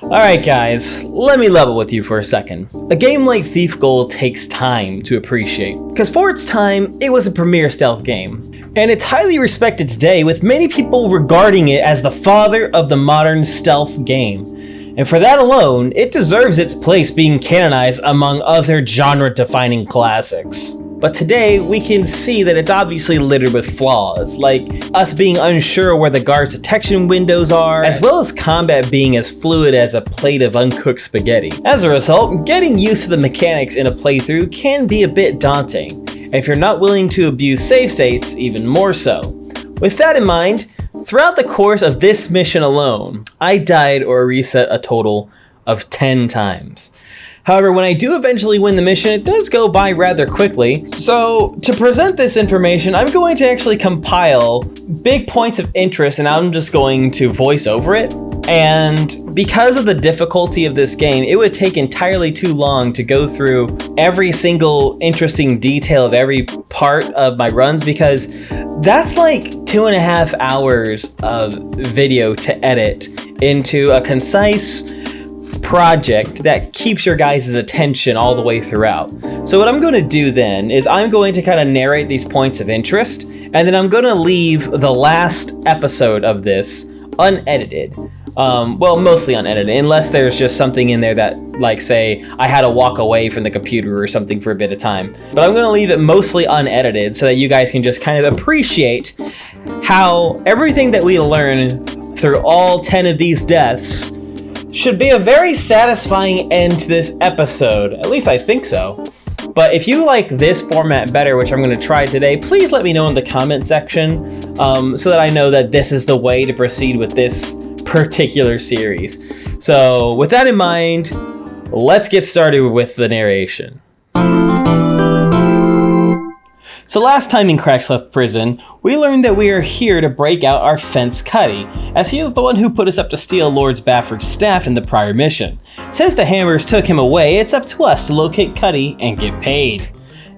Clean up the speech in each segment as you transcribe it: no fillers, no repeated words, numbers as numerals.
Alright guys, let me level with you for a second. A game like Thief Gold takes time to appreciate, because for its time, it was a premier stealth game. And it's highly respected today, with many people regarding it as the father of the modern stealth game. And for that alone, it deserves its place being canonized among other genre-defining classics. But today, we can see that it's obviously littered with flaws, like us being unsure where the guard's detection windows are, as well as combat being as fluid as a plate of uncooked spaghetti. As a result, getting used to the mechanics in a playthrough can be a bit daunting, and if you're not willing to abuse save states, even more so. With that in mind, throughout the course of this mission alone, I died or reset a total of 10 times. However, when I do eventually win the mission, it does go by rather quickly. So to present this information, I'm going to actually compile big points of interest and I'm just going to voice over it. And because of the difficulty of this game, it would take entirely too long to go through every single interesting detail of every part of my runs, because that's like 2.5 hours of video to edit into a concise project that keeps your guys' attention all the way throughout. So what I'm going to do then is I'm going to kind of narrate these points of interest, and then I'm going to leave the last episode of this unedited. Well, mostly unedited, unless there's just something in there that, like, say, I had to walk away from the computer or something for a bit of time. But I'm going to leave it mostly unedited so that you guys can just kind of appreciate how everything that we learn through all 10 of these deaths should be a very satisfying end to this episode. At least I think so. But if you like this format better, which I'm going to try today, please let me know in the comment section so that I know that this is the way to proceed with this particular series. So with that in mind, let's get started with the narration. So last time in Cragscleft Prison, we learned that we are here to break out our fence Cuddy, as he is the one who put us up to steal Lord Bafford's staff in the prior mission. Since the Hammers took him away, it's up to us to locate Cuddy and get paid.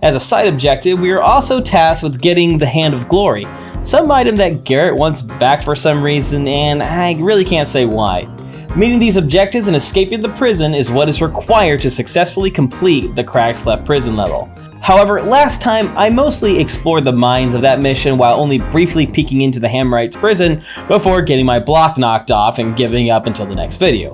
As a side objective, we are also tasked with getting the Hand of Glory, some item that Garrett wants back for some reason, and I really can't say why. Meeting these objectives and escaping the prison is what is required to successfully complete the Cragscleft Prison level. However, last time I mostly explored the mines of that mission while only briefly peeking into the Hammerites' prison before getting my block knocked off and giving up until the next video.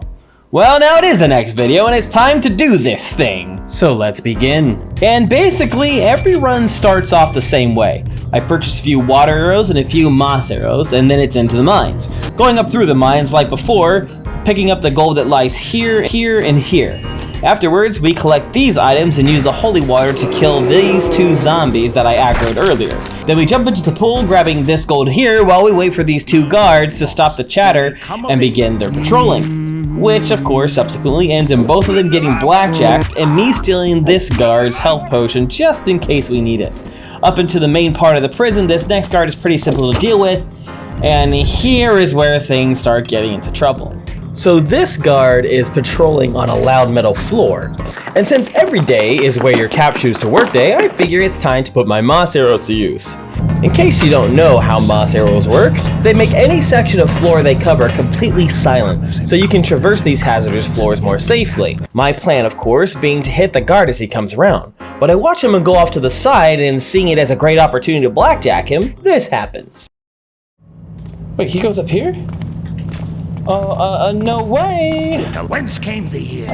Well, now it is the next video and it's time to do this thing. So let's begin. And basically, every run starts off the same way. I purchase a few water arrows and a few moss arrows, and then it's into the mines. Going up through the mines like before, picking up the gold that lies here, here, and here. Afterwards, we collect these items and use the holy water to kill these 2 zombies that I aggroed earlier. Then we jump into the pool, grabbing this gold here while we wait for these 2 guards to stop the chatter and begin their patrolling. Which, of course, subsequently ends in both of them getting blackjacked and me stealing this guard's health potion just in case we need it. Up into the main part of the prison, this next guard is pretty simple to deal with, and here is where things start getting into trouble. So this guard is patrolling on a loud metal floor, and since every day is wear your tap shoes to work day, I figure it's time to put my moss arrows to use. In case you don't know how moss arrows work, they make any section of floor they cover completely silent, so you can traverse these hazardous floors more safely. My plan, of course, being to hit the guard as he comes around, but I watch him go off to the side, and seeing it as a great opportunity to blackjack him, this happens. Wait, he goes up here? No way! Whence came thee?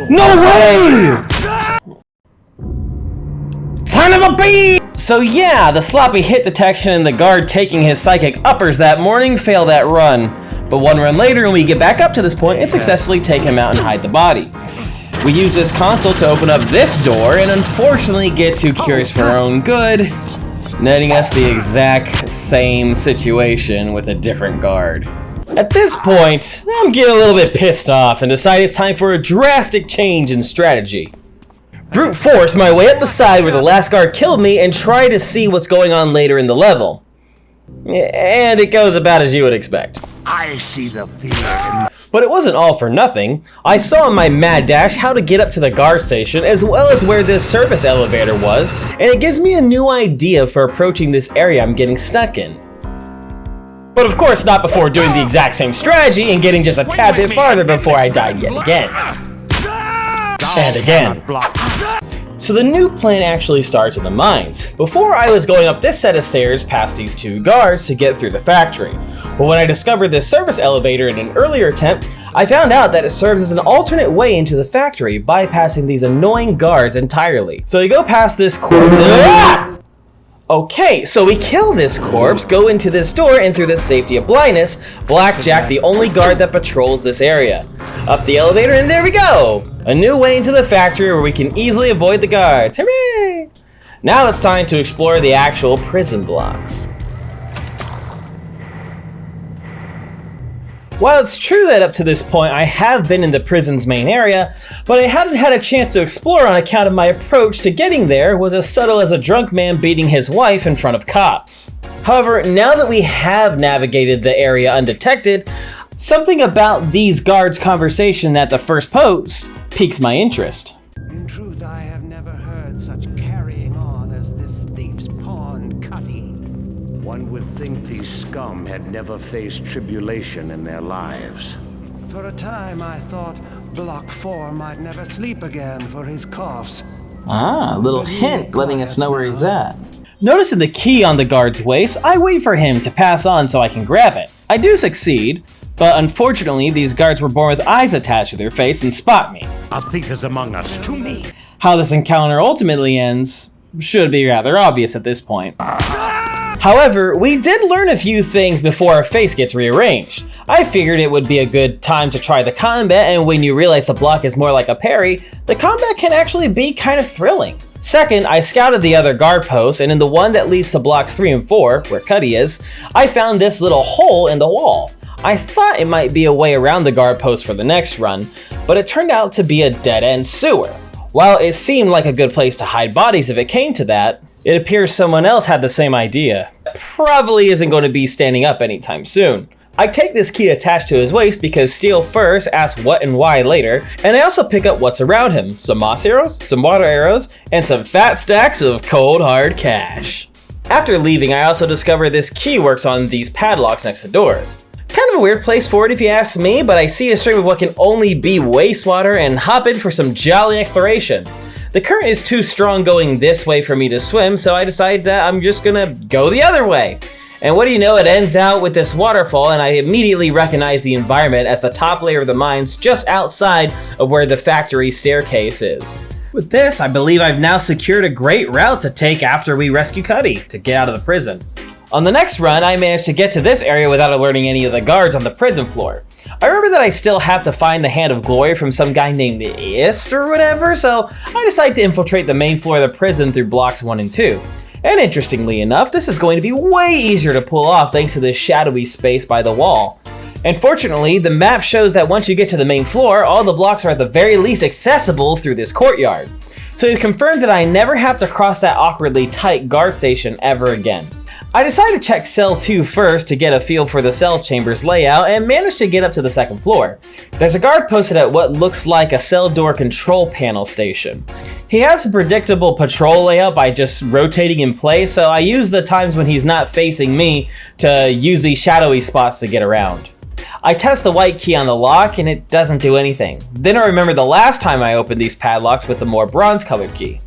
No way! Son of a bee! So yeah, the sloppy hit detection and the guard taking his psychic uppers that morning fail that run. But one run later, when we get back up to this point and successfully take him out and hide the body. We use this console to open up this door and unfortunately get too curious for our own good, netting us the exact same situation with a different guard. At this point, I'm getting a little bit pissed off and decide it's time for a drastic change in strategy. Brute force my way up the side where the last guard killed me and try to see what's going on later in the level. And it goes about as you would expect. I see the fear. But it wasn't all for nothing. I saw in my mad dash how to get up to the guard station as well as where this service elevator was, and it gives me a new idea for approaching this area I'm getting stuck in. But of course not before doing the exact same strategy and getting just a tad bit farther before I died yet again. And again. So the new plan actually starts in the mines. Before I was going up this set of stairs past these two guards to get through the factory. But when I discovered this service elevator in an earlier attempt, I found out that it serves as an alternate way into the factory, bypassing these annoying guards entirely. So you go past this corpse and okay, so we kill this corpse, go into this door, and through the safety of blindness, Blackjack, the only guard that patrols this area. Up the elevator, and there we go! A new way into the factory where we can easily avoid the guards. Hooray! Now it's time to explore the actual prison blocks. While it's true that up to this point I have been in the prison's main area, but I hadn't had a chance to explore on account of my approach to getting there was as subtle as a drunk man beating his wife in front of cops. However, now that we have navigated the area undetected, something about these guards' conversation at the first post piques my interest. In truth, I have never heard such carrying on as this thief's pawn, Cutty. One would think these scum had never faced tribulation in their lives. For a time, I thought Block 4 might never sleep again for his coughs. Ah, a little hint letting us know where he's at. Noticing the key on the guard's waist, I wait for him to pass on so I can grab it. I do succeed, but unfortunately these guards were born with eyes attached to their face and spot me. A thief is among us, to me. How this encounter ultimately ends should be rather obvious at this point. However, we did learn a few things before our face gets rearranged. I figured it would be a good time to try the combat, and when you realize the block is more like a parry, the combat can actually be kind of thrilling. Second, I scouted the other guard posts, and in the one that leads to blocks 3 and 4, where Cuddy is, I found this little hole in the wall. I thought it might be a way around the guard post for the next run, but it turned out to be a dead-end sewer. While it seemed like a good place to hide bodies if it came to that, it appears someone else had the same idea. Probably isn't going to be standing up anytime soon. I take this key attached to his waist because steal first, ask what and why later, and I also pick up what's around him. Some moss arrows, some water arrows, and some fat stacks of cold hard cash. After leaving, I also discover this key works on these padlocks next to doors. Kind of a weird place for it if you ask me, but I see a stream of what can only be wastewater and hop in for some jolly exploration. The current is too strong going this way for me to swim, so I decide that I'm just gonna go the other way. And what do you know, it ends out with this waterfall, and I immediately recognize the environment as the top layer of the mines just outside of where the factory staircase is. With this, I believe I've now secured a great route to take after we rescue Cuddy to get out of the prison. On the next run, I managed to get to this area without alerting any of the guards on the prison floor. I remember that I still have to find the Hand of Glory from some guy named Ist or whatever, so I decided to infiltrate the main floor of the prison through blocks 1 and 2. And interestingly enough, this is going to be way easier to pull off thanks to this shadowy space by the wall. And fortunately, the map shows that once you get to the main floor, all the blocks are at the very least accessible through this courtyard. So it confirmed that I never have to cross that awkwardly tight guard station ever again. I decided to check cell 2 first to get a feel for the cell chamber's layout and managed to get up to the second floor. There's a guard posted at what looks like a cell door control panel station. He has a predictable patrol layout by just rotating in place, so I use the times when he's not facing me to use these shadowy spots to get around. I test the white key on the lock and it doesn't do anything. Then I remember the last time I opened these padlocks with the more bronze colored key.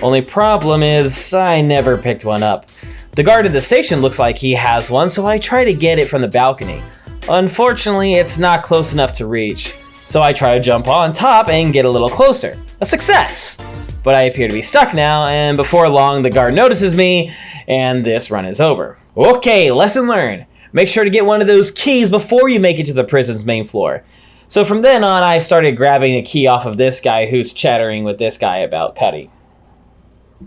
Only problem is I never picked one up. The guard at the station looks like he has one, so I try to get it from the balcony. Unfortunately, it's not close enough to reach, so I try to jump on top and get a little closer. A success! But I appear to be stuck now, and before long the guard notices me, and this run is over. Okay, lesson learned. Make sure to get one of those keys before you make it to the prison's main floor. So from then on, I started grabbing a key off of this guy who's chattering with this guy about Cuddy.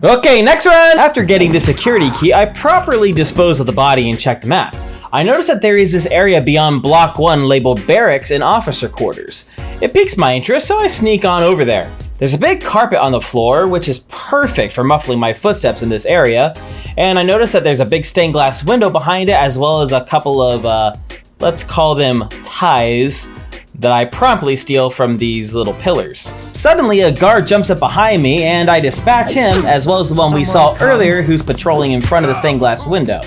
Okay, next run! After getting the security key, I properly dispose of the body and check the map. I notice that there is this area beyond Block 1 labeled Barracks and Officer Quarters. It piques my interest, so I sneak on over there. There's a big carpet on the floor, which is perfect for muffling my footsteps in this area, and I notice that there's a big stained glass window behind it, as well as a couple of, let's call them ties, that I promptly steal from these little pillars. Suddenly, a guard jumps up behind me, and I dispatch him, as well as the one we saw earlier who's patrolling in front of the stained glass window.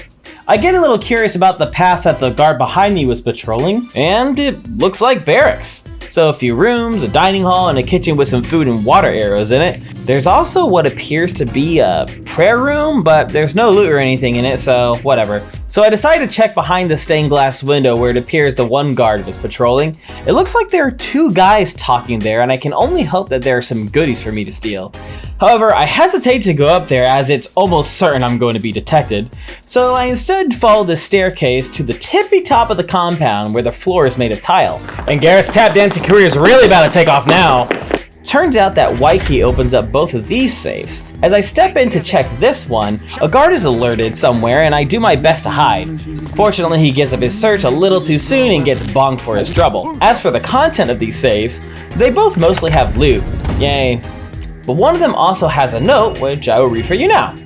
I get a little curious about the path that the guard behind me was patrolling, and it looks like barracks. So a few rooms, a dining hall, and a kitchen with some food and water arrows in it. There's also what appears to be a prayer room, but there's no loot or anything in it, so whatever. So I decided to check behind the stained glass window where it appears the one guard was patrolling. It looks like there are two guys talking there, and I can only hope that there are some goodies for me to steal. However, I hesitate to go up there as it's almost certain I'm going to be detected. So I instead follow the staircase to the tippy top of the compound where the floor is made of tile. And Garrett's tap dancing career is really about to take off now. Turns out that white key opens up both of these safes. As I step in to check this one, a guard is alerted somewhere and I do my best to hide. Fortunately, he gives up his search a little too soon and gets bonked for his trouble. As for the content of these safes, they both mostly have loot. Yay. But one of them also has a note, which I will read for you now.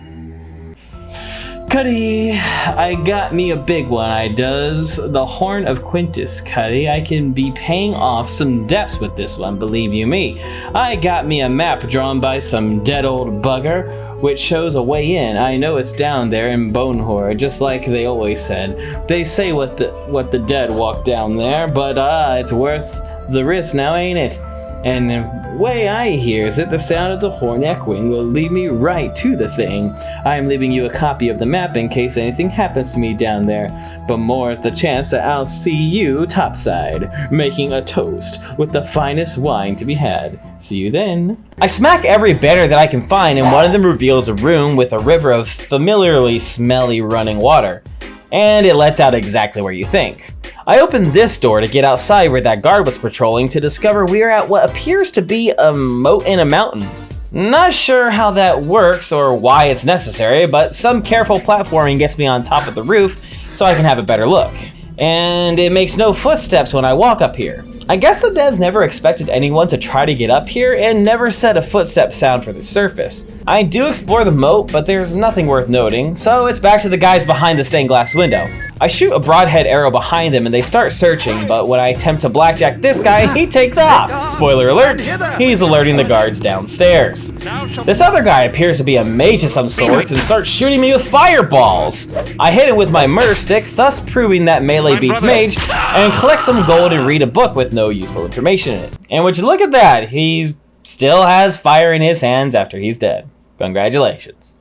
Cuddy, I got me a big one, I does. The Horn of Quintus, Cuddy. I can be paying off some debts with this one, believe you me. I got me a map drawn by some dead old bugger, which shows a way in. I know it's down there in Bonehor, just like they always said. They say what the dead walk down there, but it's worth the risk now, ain't it? And the way I hears it, the sound of the horn echoing will lead me right to the thing. I am leaving you a copy of the map in case anything happens to me down there, but more is the chance that I'll see you topside, making a toast with the finest wine to be had. See you then. I smack every banner that I can find, and one of them reveals a room with a river of familiarly smelly running water. And it lets out exactly where you think. I opened this door to get outside where that guard was patrolling to discover we are at what appears to be a moat in a mountain. Not sure how that works or why it's necessary, but some careful platforming gets me on top of the roof so I can have a better look. And it makes no footsteps when I walk up here. I guess the devs never expected anyone to try to get up here and never set a footstep sound for the surface. I do explore the moat, but there's nothing worth noting, so it's back to the guys behind the stained glass window. I shoot a broadhead arrow behind them and they start searching, but when I attempt to blackjack this guy, he takes off. Spoiler alert, he's alerting the guards downstairs. This other guy appears to be a mage of some sorts and starts shooting me with fireballs. I hit him with my murder stick, thus proving that melee beats mage, and collect some gold and read a book with no useful information in it. And would you look at that, he still has fire in his hands after he's dead. Congratulations.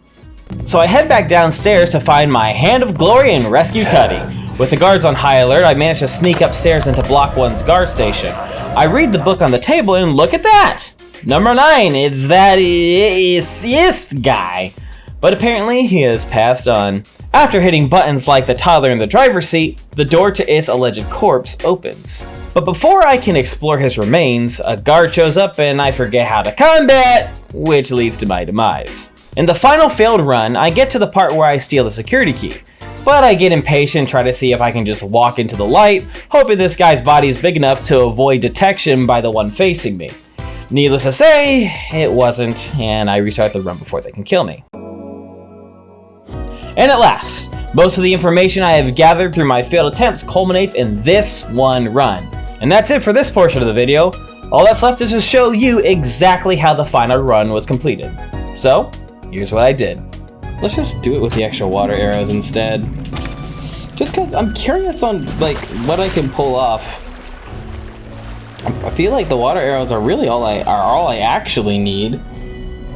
So I head back downstairs to find my Hand of Glory and rescue Cuddy. With the guards on high alert, I manage to sneak upstairs into Block 1's guard station. I read the book on the table and look at that! Number 9, it's that is guy. But apparently he has passed on. After hitting buttons like the toddler in the driver's seat, the door to its alleged corpse opens. But before I can explore his remains, a guard shows up and I forget how to combat, which leads to my demise. In the final failed run, I get to the part where I steal the security key. But I get impatient and try to see if I can just walk into the light, hoping this guy's body is big enough to avoid detection by the one facing me. Needless to say, it wasn't, and I restart the run before they can kill me. And at last, most of the information I have gathered through my failed attempts culminates in this one run. And that's it for this portion of the video. All that's left is to show you exactly how the final run was completed. So, here's what I did. Let's just do it with the extra water arrows instead. Just cause I'm curious on like what I can pull off. I feel like the water arrows are really all I actually need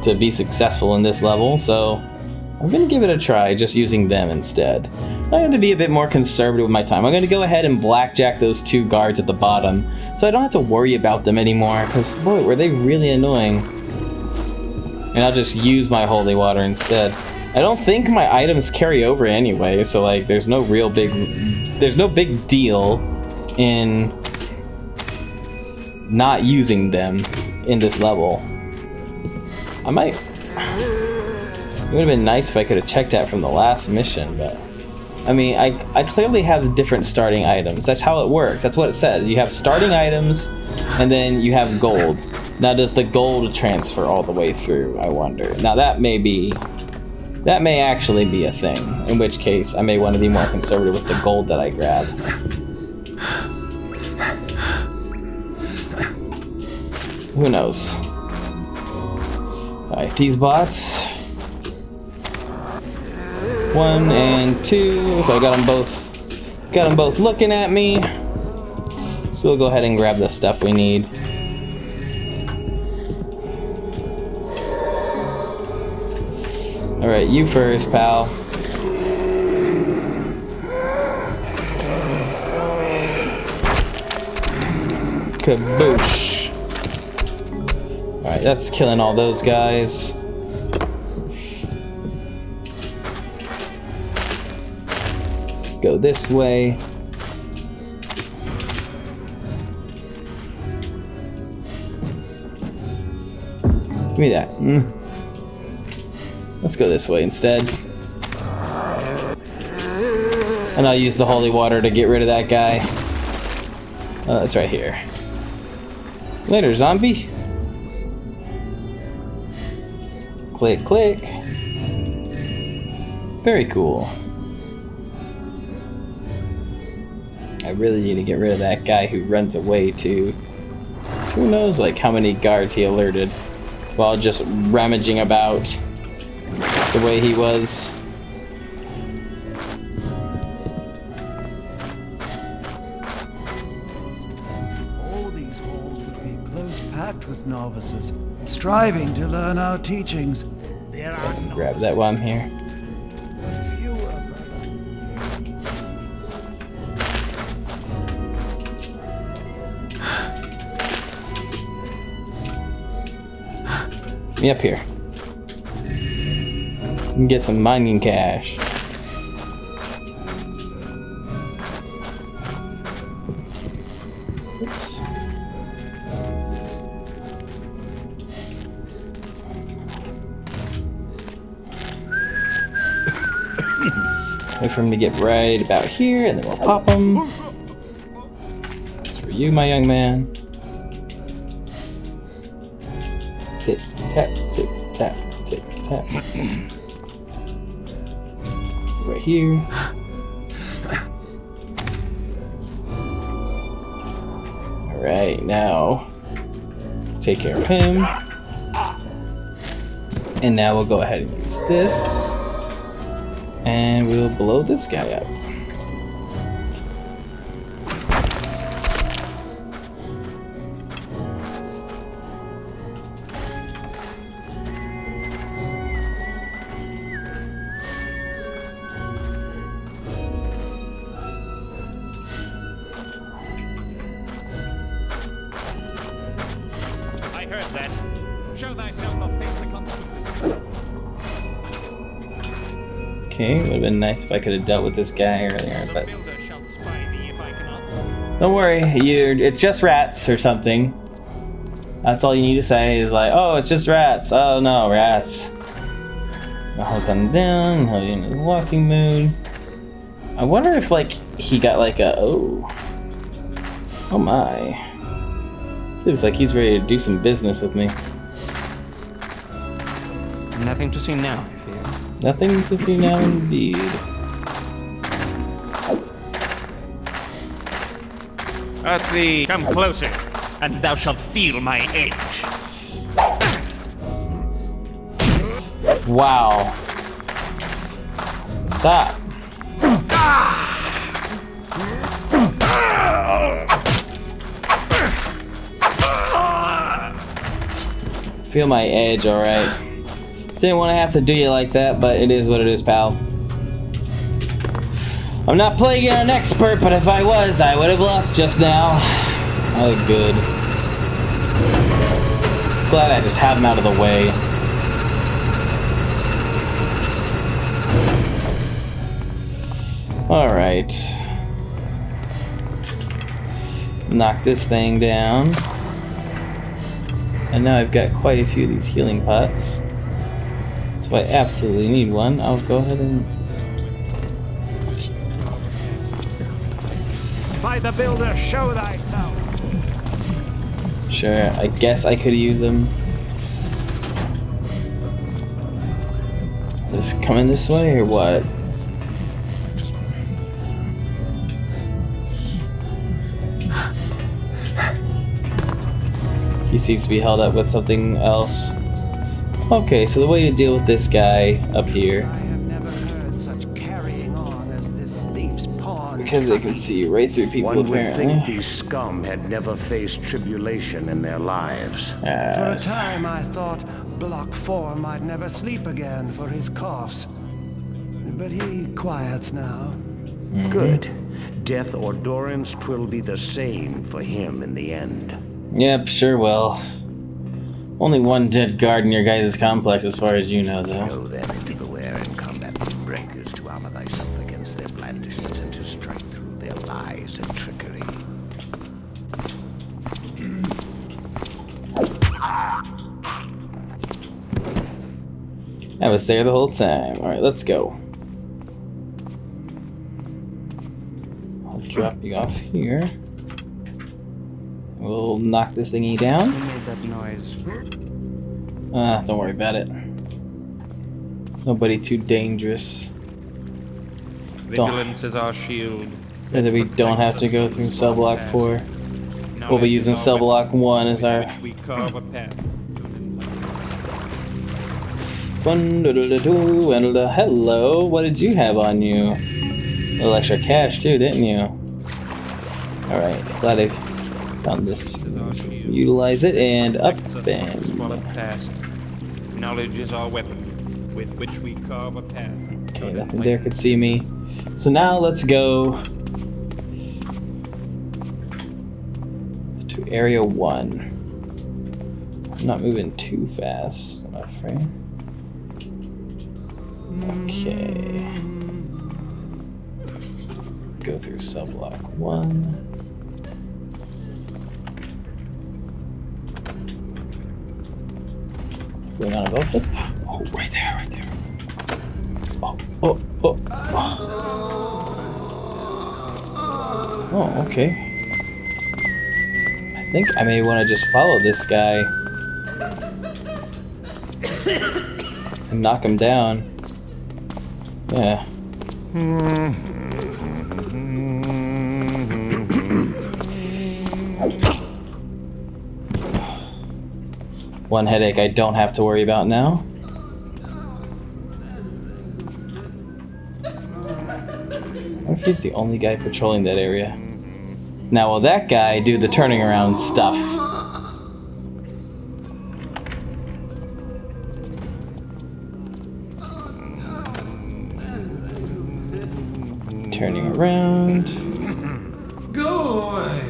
to be successful in this level, so I'm gonna give it a try just using them instead. I'm gonna be a bit more conservative with my time. I'm gonna go ahead and blackjack those two guards at the bottom so I don't have to worry about them anymore, because boy, were they really annoying. And I'll just use my holy water instead. I don't think my items carry over anyway, so like there's no big deal in not using them in this level. It would have been nice if I could have checked that from the last mission, but I mean, I clearly have different starting items. That's how it works. That's what it says. You have starting items, and then you have gold. Now, does the gold transfer all the way through, I wonder? Now, that may actually be a thing, in which case I may want to be more conservative with the gold that I grab. Who knows? Alright, these bots. 1 and 2. So I got them both. Got them both looking at me. So we'll go ahead and grab the stuff we need. All right, you first, pal. Kaboosh. Alright, that's killing all those guys. Go this way. Give me that. Let's go this way instead. And I'll use the holy water to get rid of that guy. It's right here. Later, zombie. Click, click. Very cool. I really need to get rid of that guy who runs away too. So who knows like how many guards he alerted while just rummaging about the way he was. With novices, striving to learn our teachings. There are grab that while I'm here. Me up here. You can get some mining cash. Oops. Wait for him to get right about here, and then we'll pop him. It's for you, my young man. Tick, tap, tick, tap, tick, tap. Right here. Alright, now take care of him. And now we'll go ahead and use this. And we'll blow this guy up. I heard that. Show thyself or face the consequences. Okay, would have been nice if I could have dealt with this guy earlier, but don't worry, it's just rats or something. That's all you need to say is like, oh, it's just rats. Oh no, rats. I'll come down, he'll be in his walking mood. I wonder if like he got like a oh my. Looks like he's ready to do some business with me. Nothing to see now. Nothing to see now, indeed. Earthly, come closer, and thou shalt feel my edge. Wow. Stop. Feel my edge, alright. Didn't want to have to do you like that, but it is what it is, pal. I'm not playing an expert, but if I was, I would have lost just now. Oh, good. Glad I just had him out of the way. Alright. Knock this thing down. And now I've got quite a few of these healing pots. So I absolutely need one. I'll go ahead and... By the builder, show thyself. Sure, I guess I could use them. Just coming this way or what? He seems to be held up with something else. Okay, so the way to deal with this guy up here. I have never heard such because they can see right through people, One would apparently. think these scum had never faced tribulation in their lives. For a time I thought Block 4 might never sleep again for his coughs. But he quiets now. Good. Death or durance 'twill be the same for him in the end. Yep, sure will. Only one dead guard in your guys' complex as far as you know, though. Go then into the wear and combat with breakers to armor thyself against their blandishments and to strike through their lies and trickery. I was there the whole time. Alright, let's go. I'll drop you off here. We'll knock this thingy down. Who made that noise? Don't worry about it. Nobody too dangerous. Vigilance is our shield. Whether we don't have to go through cell block 4. We'll be using cell block 1 as our... We carve a path. Hello, what did you have on you? A little extra cash too, didn't you? Alright, glad I found this. Utilize it and up and... Swallowed past. Knowledge is our weapon, with which we carve a path. Okay, nothing there could see me. So now let's go to area 1. I'm not moving too fast, I'm afraid. Okay. Go through cell block 1. Going on above this? Oh, right there, right there. Oh, oh, oh. Oh, okay. I think I may want to just follow this guy and knock him down. Yeah. One headache I don't have to worry about now. What if he's the only guy patrolling that area? Now will that guy do the turning around stuff? Turning around. Go away.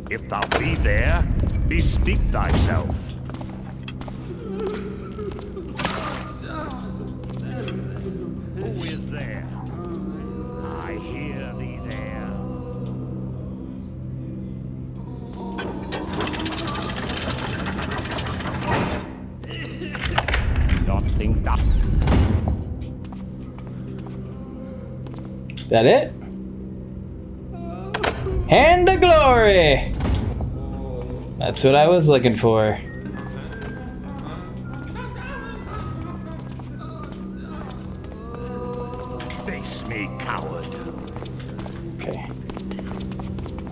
If thou be there, bespeak thyself. Who is there? I hear thee there. Not think that. That it? Hand of glory! That's what I was looking for. Face me, coward. Okay.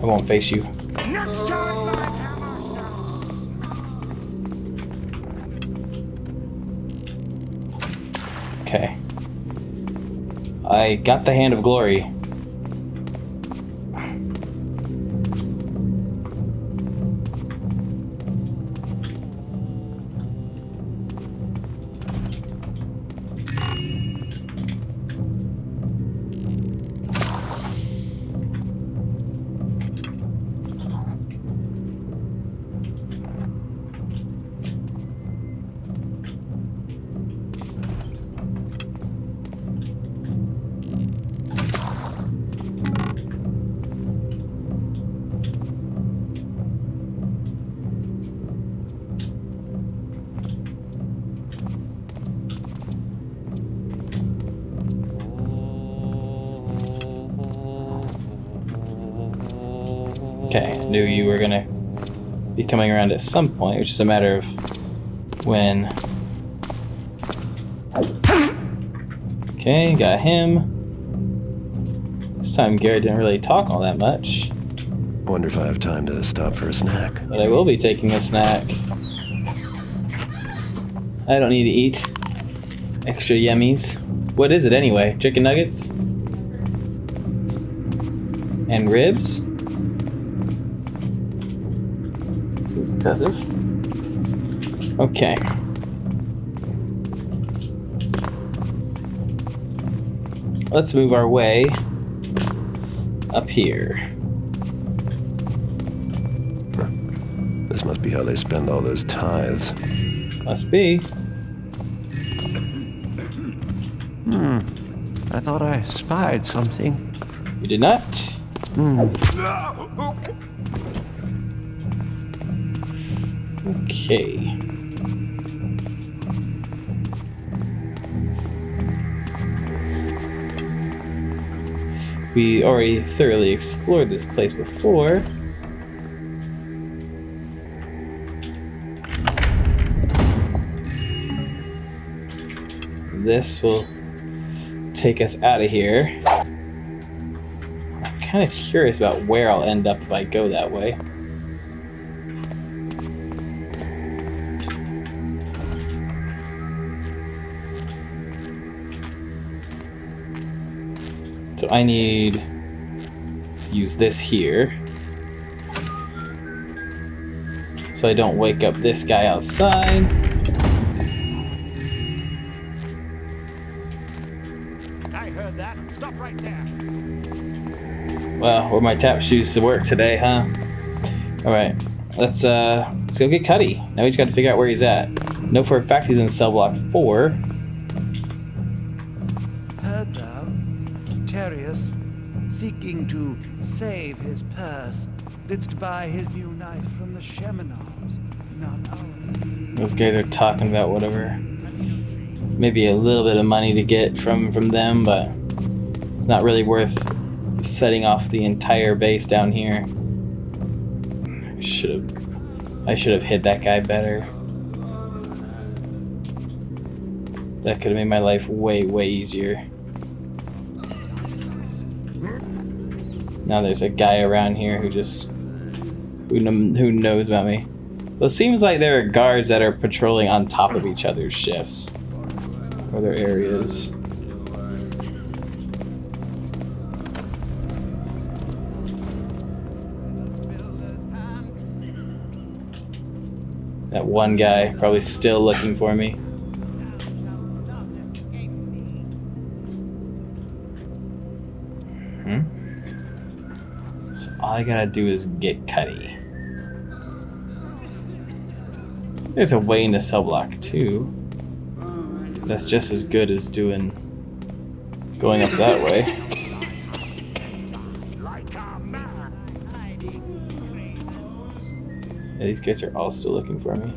I won't face you. Next time, my hammer Okay. I got the hand of glory. Okay, I knew you were gonna be coming around at some point, which is a matter of when. Okay, got him. This time Garrett didn't really talk all that much. Wonder if I have time to stop for a snack. But I will be taking a snack. I don't need to eat extra yummies. What is it anyway? Chicken nuggets? And ribs? Seems excessive. Okay. Let's move our way up here. This must be how they spend all those tithes. Must be. I thought I spied something. You did not? Okay. We already thoroughly explored this place before. This will take us out of here. I'm kind of curious about where I'll end up if I go that way. So I need to use this here, so I don't wake up this guy outside. I heard that. Stop right there. Well, were my tap shoes to work today, huh? Alright, let's go get Cuddy. Now we just gotta figure out where he's at. Know for a fact he's in cell block 4. Heard thou? Terrius, seeking to save his purse, didst buy his new knife from the Sheminars, not ours. Those guys are talking about whatever. Maybe a little bit of money to get from them, but it's not really worth setting off the entire base down here. I should have hit that guy better. That could have made my life way easier. Now there's a guy around here who knows about me. Well, it seems like there are guards that are patrolling on top of each other's shifts or their areas. That one guy probably still looking for me. So all I gotta do is get Cuddy. There's a way into cell block 2. That's just as good as going up that way. Yeah, these guys are all still looking for me.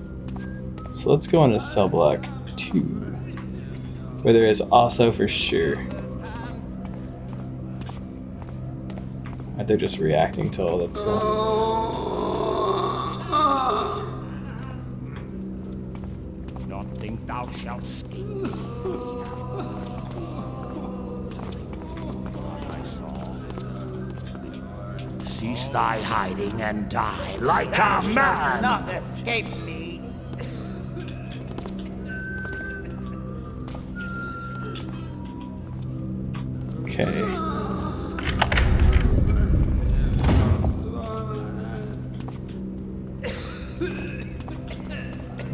So let's go into cell block 2, where there is also for sure. They're just reacting to all that's going on. Not think thou shalt escape me. What I saw. Cease thy hiding and die like a man. Not escape me. Okay.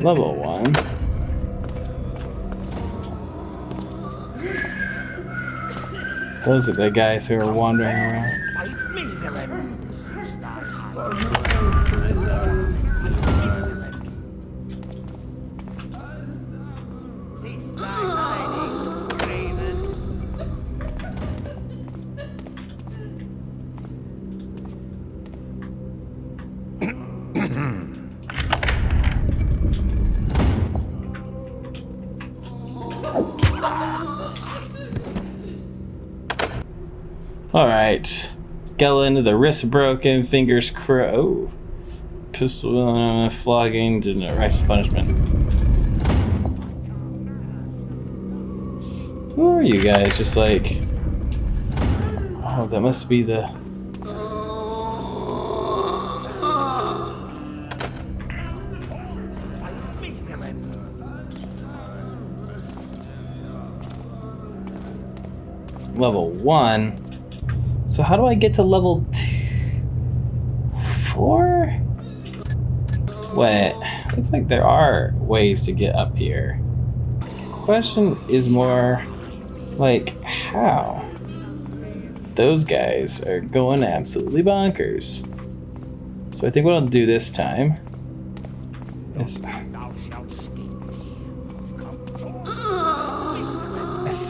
Level 1. Those are the guys who are wandering around. Fight me, villain. Cease thy hiding. Cease thy hiding, Raven. Alright. Skeleton, the wrist broken, fingers oh. Pistol, flogging, didn't righteous punishment. Who are you guys? Just like... Oh, that must be the... Level 1. So how do I get to level 4? Wait, looks like there are ways to get up here. Question is more like how? Those guys are going absolutely bonkers. So I think what I'll do this time is I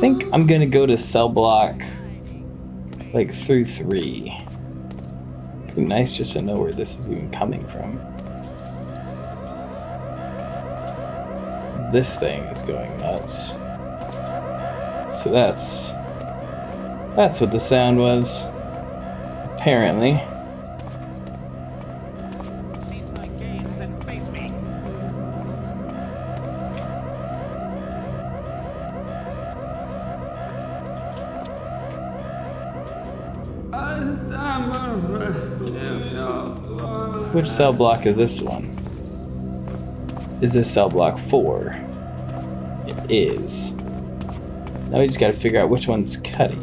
think I'm gonna go to cell block like through 3. It'd be nice just to know where this is even coming from. This thing is going nuts. So that's what the sound was, apparently. Cease thy games and face me. Which cell block is this one? Is this cell block 4? It is. Now we just gotta figure out which one's Cuddy.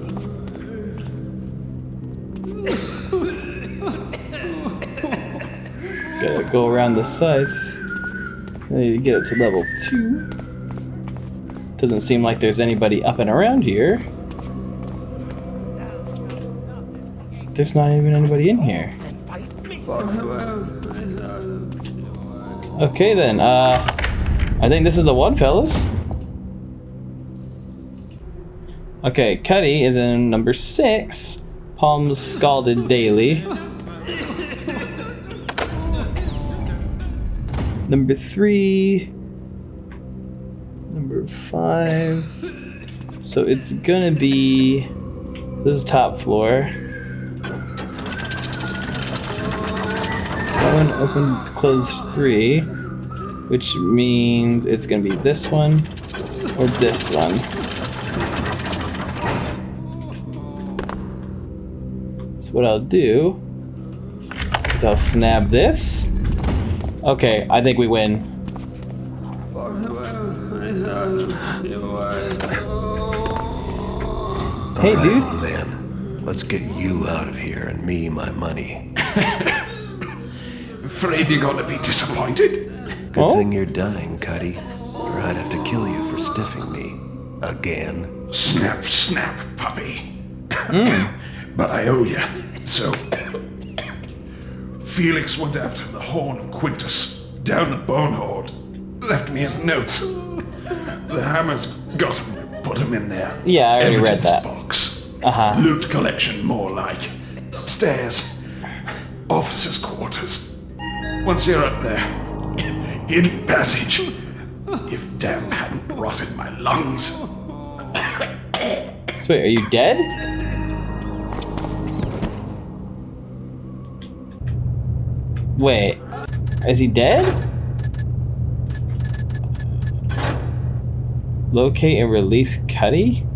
Gotta go around the sides. I need to get it to level 2. Doesn't seem like there's anybody up and around here. There's not even anybody in here. Okay then, I think this is the one, fellas. Okay, Cuddy is in number 6. Palms scalded daily. Number 3. Number 5. So it's gonna be... This is top floor. So I'm gonna open, close 3. Which means it's gonna be this one or this one. So what I'll do is I'll snap this. Okay, I think we win. Hey, dude. Oh, man, let's get you out of here and me my money. Afraid you're gonna be disappointed? Good thing you're dying, Cuddy, or I'd have to kill you for stiffing me. Again. Snap, snap, puppy. But I owe you, so... Felix went after the Horn of Quintus, down the Bonehorde. Left me his notes. The Hammers got him, put him in there. Yeah, I already read Evidence that. box. Uh-huh. Loot collection, more like. Upstairs. Officers' quarters. Once you're up there, hidden passage. If damn hadn't rotted my lungs. So wait, are you dead? Wait, is he dead? Locate and release Cuddy?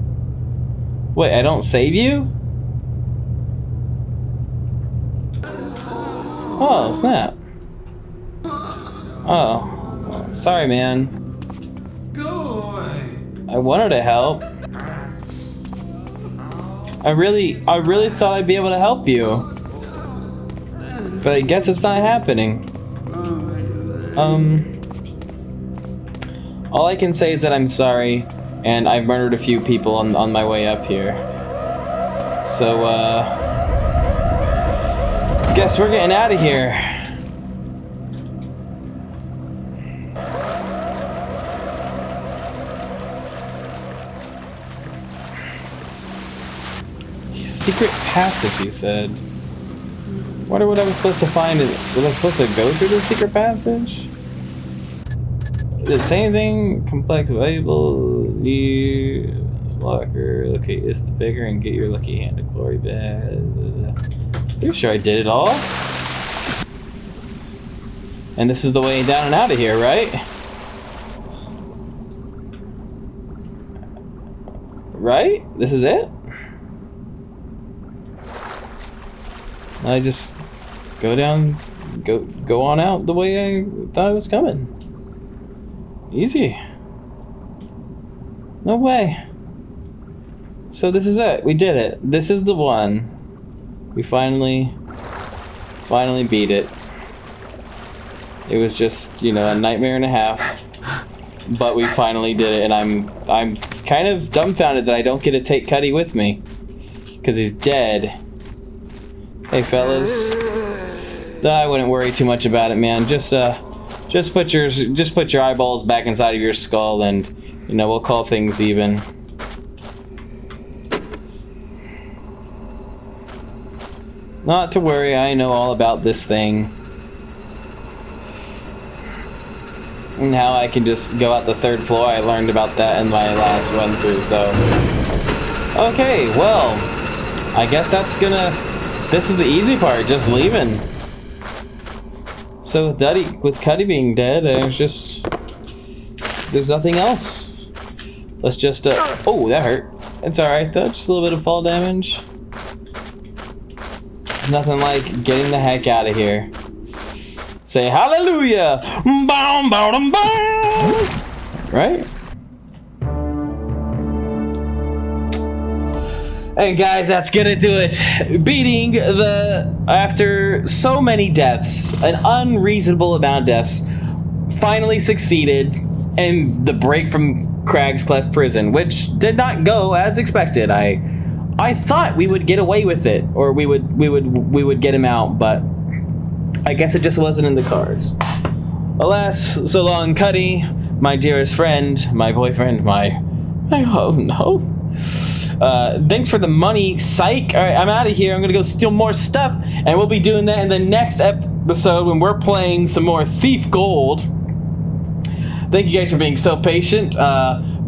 Wait, I don't save you? Oh, snap. Oh, well, sorry, man. Go away. I wanted to help. I really thought I'd be able to help you. But I guess it's not happening. All I can say is that I'm sorry, and I've murdered a few people on my way up here. So, guess we're getting out of here. Secret passage, he said. Wonder what I was supposed to find. Was I supposed to go through the secret passage? Did it say anything? Complex, valuable, locker. Okay, it's the bigger and get your lucky hand of glory back. Pretty sure I did it all. And this is the way down and out of here, right? Right? This is it? I just go on out the way I thought it was coming. Easy. No way. So this is it. We did it. This is the one. We finally beat it. It was just, you know, a nightmare and a half. But we finally did it, and I'm kind of dumbfounded that I don't get to take Cuddy with me. Because he's dead. Hey fellas. I wouldn't worry too much about it, man. Just put your eyeballs back inside of your skull, and you know, we'll call things even. Not to worry, I know all about this thing. And how I can just go out the 3rd floor. I learned about that in my last run through, so. Okay, well, I guess this is the easy part, just leaving. So with Cuddy being dead, there's nothing else. Let's just, oh, that hurt. It's alright though, just a little bit of fall damage. Nothing like getting the heck out of here. Say hallelujah! Bow, bow, dum, bow. Right? And guys, that's gonna do it. Beating after so many deaths, an unreasonable amount of deaths, finally succeeded in the break from Cragscleft Prison, which did not go as expected. I thought we would get away with it, or we would get him out, but I guess it just wasn't in the cards. Alas, so long, Cuddy, my dearest friend, my boyfriend, oh no. Thanks for the money, psych. Alright, I'm out of here. I'm gonna go steal more stuff, and we'll be doing that in the next episode when we're playing some more Thief Gold. Thank you guys for being so patient,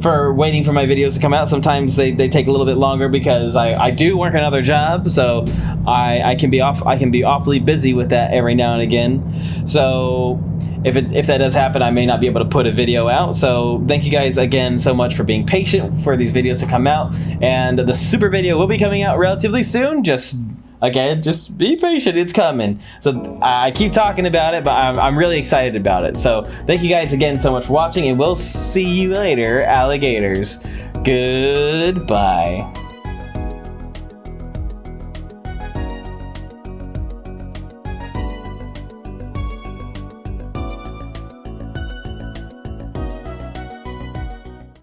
for waiting for my videos to come out. Sometimes they take a little bit longer because I do work another job, so I can be awfully busy with that every now and again. So if that does happen, I may not be able to put a video out. So thank you guys again so much for being patient for these videos to come out, and the super video will be coming out relatively soon. Just be patient, it's coming. So I keep talking about it, but I'm really excited about it. So thank you guys again so much for watching, and we'll see you later, alligators. Goodbye.